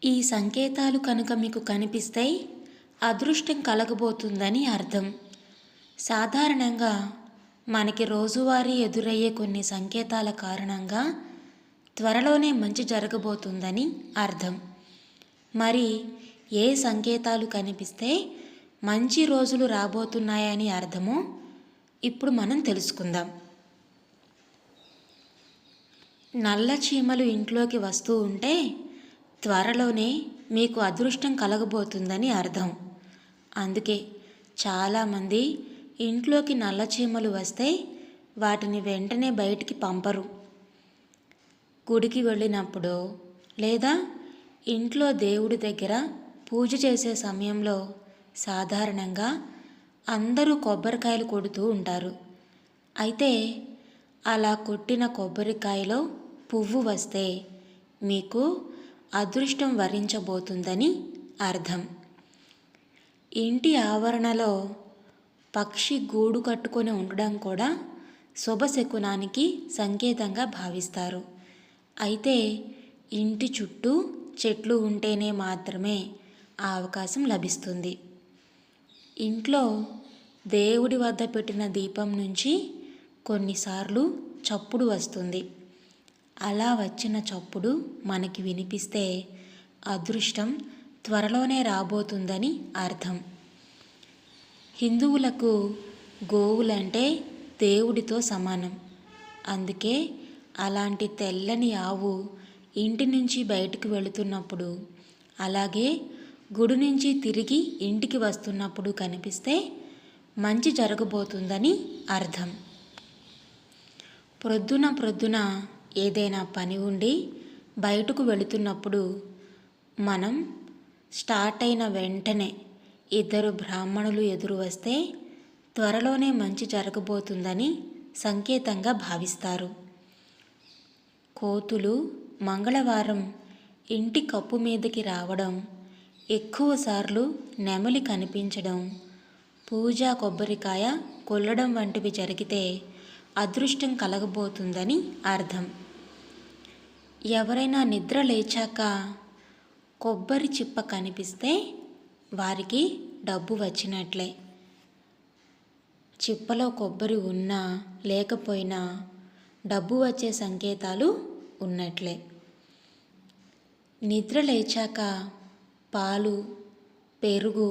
ఈ సంకేతాలు కనుక మీకు కనిపిస్తే అదృష్టం కలగబోతుందని అర్థం. సాధారణంగా మనకి రోజువారీ ఎదురయ్యే కొన్ని సంకేతాల కారణంగా త్వరలోనే మంచి జరగబోతుందని అర్థం. మరి ఏ సంకేతాలు కనిపిస్తే మంచి రోజులు రాబోతున్నాయని అర్థమో ఇప్పుడు మనం తెలుసుకుందాం. నల్ల చీమలు ఇంట్లోకి వస్తూ ఉంటే త్వరలోనే మీకు అదృష్టం కలగబోతుందని అర్థం. అందుకే చాలామంది ఇంట్లోకి నల్ల చీమలు వస్తే వాటిని వెంటనే బయటికి పంపరు. గుడికి వెళ్ళినప్పుడు లేదా ఇంట్లో దేవుడి దగ్గర పూజ చేసే సమయంలో సాధారణంగా అందరూ కొబ్బరికాయలు కొడుతూ ఉంటారు. అయితే అలా కొట్టిన కొబ్బరికాయలో పువ్వు వస్తే మీకు అదృష్టం వరించబోతుందని అర్థం. ఇంటి ఆవరణలో పక్షి గూడు కట్టుకొని ఉండడం కూడా శుభశకునానికి సంకేతంగా భావిస్తారు. అయితే ఇంటి చుట్టూ చెట్లు ఉంటేనే మాత్రమే ఆ అవకాశం లభిస్తుంది. ఇంట్లో దేవుడి వద్ద పెట్టిన దీపం నుంచి కొన్నిసార్లు చప్పుడు వస్తుంది. అలా వచ్చిన చప్పుడు మనకి వినిపిస్తే అదృష్టం త్వరలోనే రాబోతుందని అర్థం. హిందువులకు గోవులంటే దేవుడితో సమానం. అందుకే అలాంటి తెల్లని ఆవు ఇంటి నుంచి బయటకు వెళుతున్నప్పుడు, అలాగే గుడి నుంచి తిరిగి ఇంటికి వస్తున్నప్పుడు కనిపిస్తే మంచి జరగబోతుందని అర్థం. ప్రొద్దున ఏదైనా పని ఉండి బయటకు వెళుతున్నప్పుడు మనం స్టార్ట్ అయిన వెంటనే ఇద్దరు బ్రాహ్మణులు ఎదురు వస్తే త్వరలోనే మంచి జరగబోతుందని సంకేతంగా భావిస్తారు. కోతులు మంగళవారం ఇంటి కప్పు మీదకి రావడం, ఎక్కువసార్లు నెమలి కనిపించడం, పూజా కొబ్బరికాయ కొల్లడం వంటివి జరిగితే అదృష్టం కలగబోతుందని అర్థం. ఎవరైనా నిద్ర లేచాక కొబ్బరి చిప్ప కనిపిస్తే వారికి డబ్బు వచ్చినట్లే. చిప్పలో కొబ్బరి ఉన్నా లేకపోయినా డబ్బు వచ్చే సంకేతాలు ఉన్నట్లే. నిద్ర లేచాక పాలు, పెరుగు,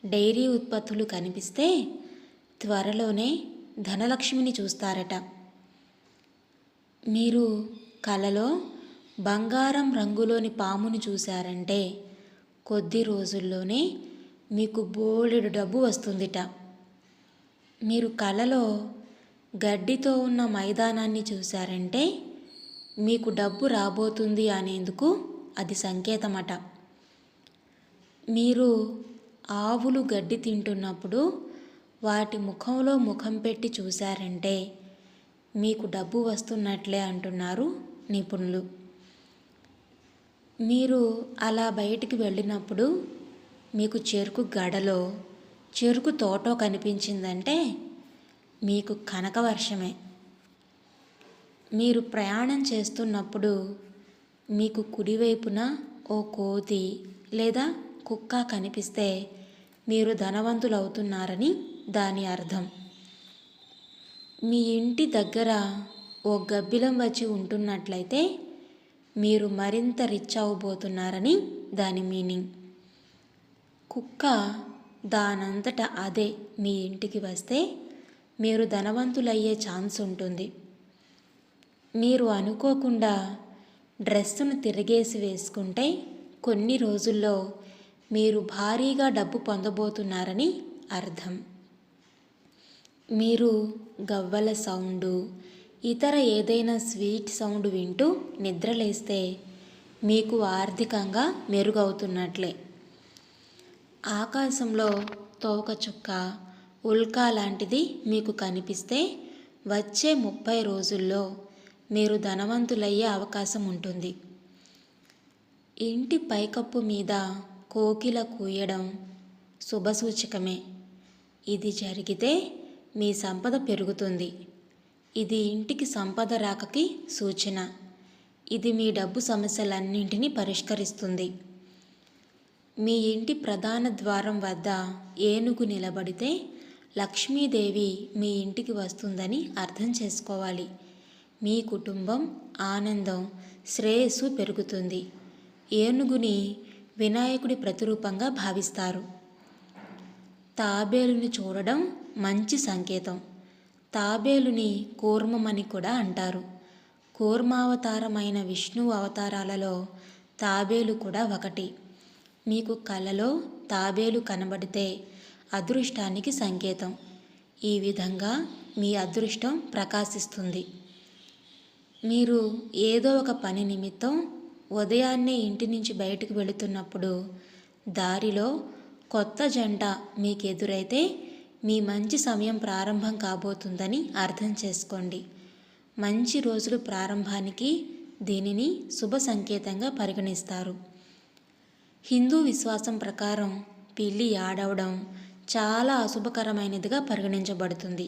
డైరీ ఉత్పత్తులు కనిపిస్తే త్వరలోనే ధనలక్ష్మిని చూస్తారట. మీరు కలలో బంగారం రంగులోని పాముని చూశారంటే కొద్ది రోజుల్లోనే మీకు బోలెడు డబ్బు వస్తుందిట. మీరు కలలో గడ్డితో ఉన్న మైదానాన్ని చూశారంటే మీకు డబ్బు రాబోతుంది అనేందుకు అది సంకేతమట. మీరు ఆవులు గడ్డి తింటున్నప్పుడు వాటి ముఖంలో ముఖం పెట్టి చూశారంటే మీకు డబ్బు వస్తున్నట్లే అంటున్నారు నిపుణులు. మీరు అలా బయటికి వెళ్ళినప్పుడు మీకు చెరుకు గడలో చెరుకు తోటో కనిపించిందంటే మీకు కనకవర్షమే. మీరు ప్రయాణం చేస్తున్నప్పుడు మీకు కుడివైపున ఓ కోతి లేదా కుక్క కనిపిస్తే మీరు ధనవంతులవుతున్నారని దాని అర్థం. మీ ఇంటి దగ్గర ఓ గబ్బిలం వచ్చి ఉంటున్నట్లయితే మీరు మరింత రిచ్ అవ్వబోతున్నారని దాని మీనింగ్. కుక్క దానంతట అదే మీ ఇంటికి వస్తే మీరు ధనవంతులయ్యే ఛాన్స్ ఉంటుంది. మీరు అనుకోకుండా డ్రెస్సును తిరిగేసి వేసుకుంటే కొన్ని రోజుల్లో మీరు భారీగా డబ్బు పొందబోతున్నారని అర్థం. మీరు గవ్వల సౌండు, ఇతర ఏదైనా స్వీట్ సౌండ్ వింటూ నిద్రలేస్తే మీకు ఆర్థికంగా మెరుగవుతున్నట్లే. ఆకాశంలో తోకచుక్క, ఉల్కా లాంటిది మీకు కనిపిస్తే వచ్చే 30 రోజుల్లో మీరు ధనవంతులయ్యే అవకాశం ఉంటుంది. ఇంటి పైకప్పు మీద కోకిల కూయడం శుభసూచకమే. ఇది జరిగితే మీ సంపద పెరుగుతుంది. ఇది ఇంటికి సంపద రాకకి సూచన. ఇది మీ డబ్బు సమస్యలన్నింటినీ పరిష్కరిస్తుంది. మీ ఇంటి ప్రధాన ద్వారం వద్ద ఏనుగు నిలబడితే లక్ష్మీదేవి మీ ఇంటికి వస్తుందని అర్థం చేసుకోవాలి. మీ కుటుంబం ఆనందం, శ్రేయస్సు పెరుగుతుంది. ఏనుగుని వినాయకుడి ప్రతిరూపంగా భావిస్తారు. తాబేలుని చూడడం మంచి సంకేతం. తాబేలుని కూర్మమని కూడా అంటారు. కూర్మావతారమైన విష్ణువు అవతారాలలో తాబేలు కూడా ఒకటి. మీకు కలలో తాబేలు కనబడితే అదృష్టానికి సంకేతం. ఈ విధంగా మీ అదృష్టం ప్రకాశిస్తుంది. మీరు ఏదో ఒక పని నిమిత్తం ఉదయాన్నే ఇంటి నుంచి బయటకు వెళుతున్నప్పుడు దారిలో కొత్త జంట మీకు ఎదురైతే మీ మంచి సమయం ప్రారంభం కాబోతుందని అర్థం చేసుకోండి. మంచి రోజులు ప్రారంభానికి దీనిని శుభ సంకేతంగా పరిగణిస్తారు. హిందూ విశ్వాసం ప్రకారం పిల్లి ఆడవడం చాలా అశుభకరమైనదిగా పరిగణించబడుతుంది.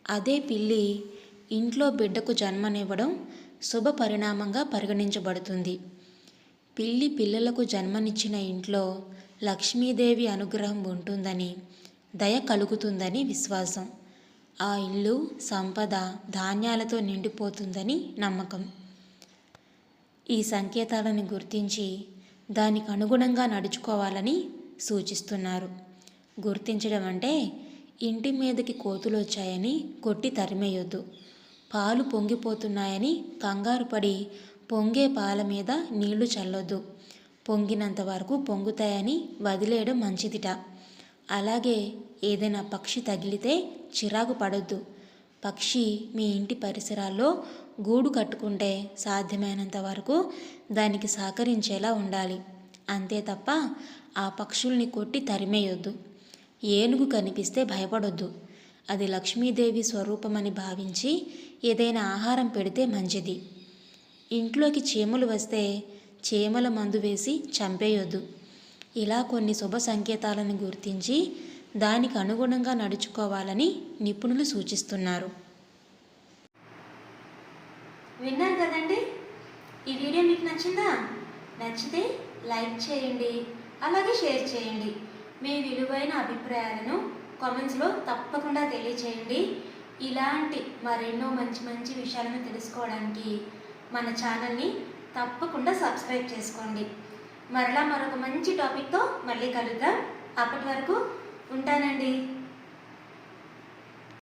అదే పిల్లి ఇంట్లో బిడ్డకు జన్మనివ్వడం శుభ పరిణామంగా పరిగణించబడుతుంది. పిల్లి పిల్లలకు జన్మనిచ్చిన ఇంట్లో లక్ష్మీదేవి అనుగ్రహం ఉంటుందని, దయ కలుగుతుందని విశ్వాసం. ఆ ఇల్లు సంపద, ధాన్యాలతో నిండిపోతుందని నమ్మకం. ఈ సంకేతాలను గుర్తించి దానికి అనుగుణంగా నడుచుకోవాలని సూచిస్తున్నారు. గుర్తించడం అంటే ఇంటి మీదకి కోతులు వచ్చాయని కొట్టి తరిమేయొద్దు. పాలు పొంగిపోతున్నాయని కంగారు పడి పొంగే పాల మీద నీళ్లు చల్లొద్దు. పొంగినంత వరకు పొంగుతాయని వదిలేయడం మంచిదిట. అలాగే ఏదైనా పక్షి తగిలితే చిరాకు పడొద్దు. పక్షి మీ ఇంటి పరిసరాల్లో గూడు కట్టుకుంటే సాధ్యమైనంత వరకు దానికి సహకరించేలా ఉండాలి. అంతే తప్ప ఆ పక్షుల్ని కొట్టి తరిమేయొద్దు. ఏనుగు కనిపిస్తే భయపడొద్దు. అది లక్ష్మీదేవి స్వరూపమని భావించి ఏదైనా ఆహారం పెడితే మంచిది. ఇంట్లోకి చీమలు వస్తే చీమల మందు వేసి చంపేయొద్దు. ఇలా కొన్ని శుభ సంకేతాలను గుర్తించి దానికి అనుగుణంగా నడుచుకోవాలని నిపుణులు సూచిస్తున్నారు. విన్నారు కదండి? ఈ వీడియో మీకు నచ్చిందా? నచ్చితే లైక్ చేయండి, అలాగే షేర్ చేయండి. మీ విలువైన అభిప్రాయాలను కామెంట్స్లో తప్పకుండా తెలియచేయండి. ఇలాంటి మరెన్నో మంచి మంచి విషయాలను తెలుసుకోవడానికి మన ఛానల్ని తప్పకుండా సబ్స్క్రైబ్ చేసుకోండి. మరలా మరొక మంచి టాపిక్తో మళ్ళీ కలుద్దాం. అప్పటి వరకు ఉంటానండి.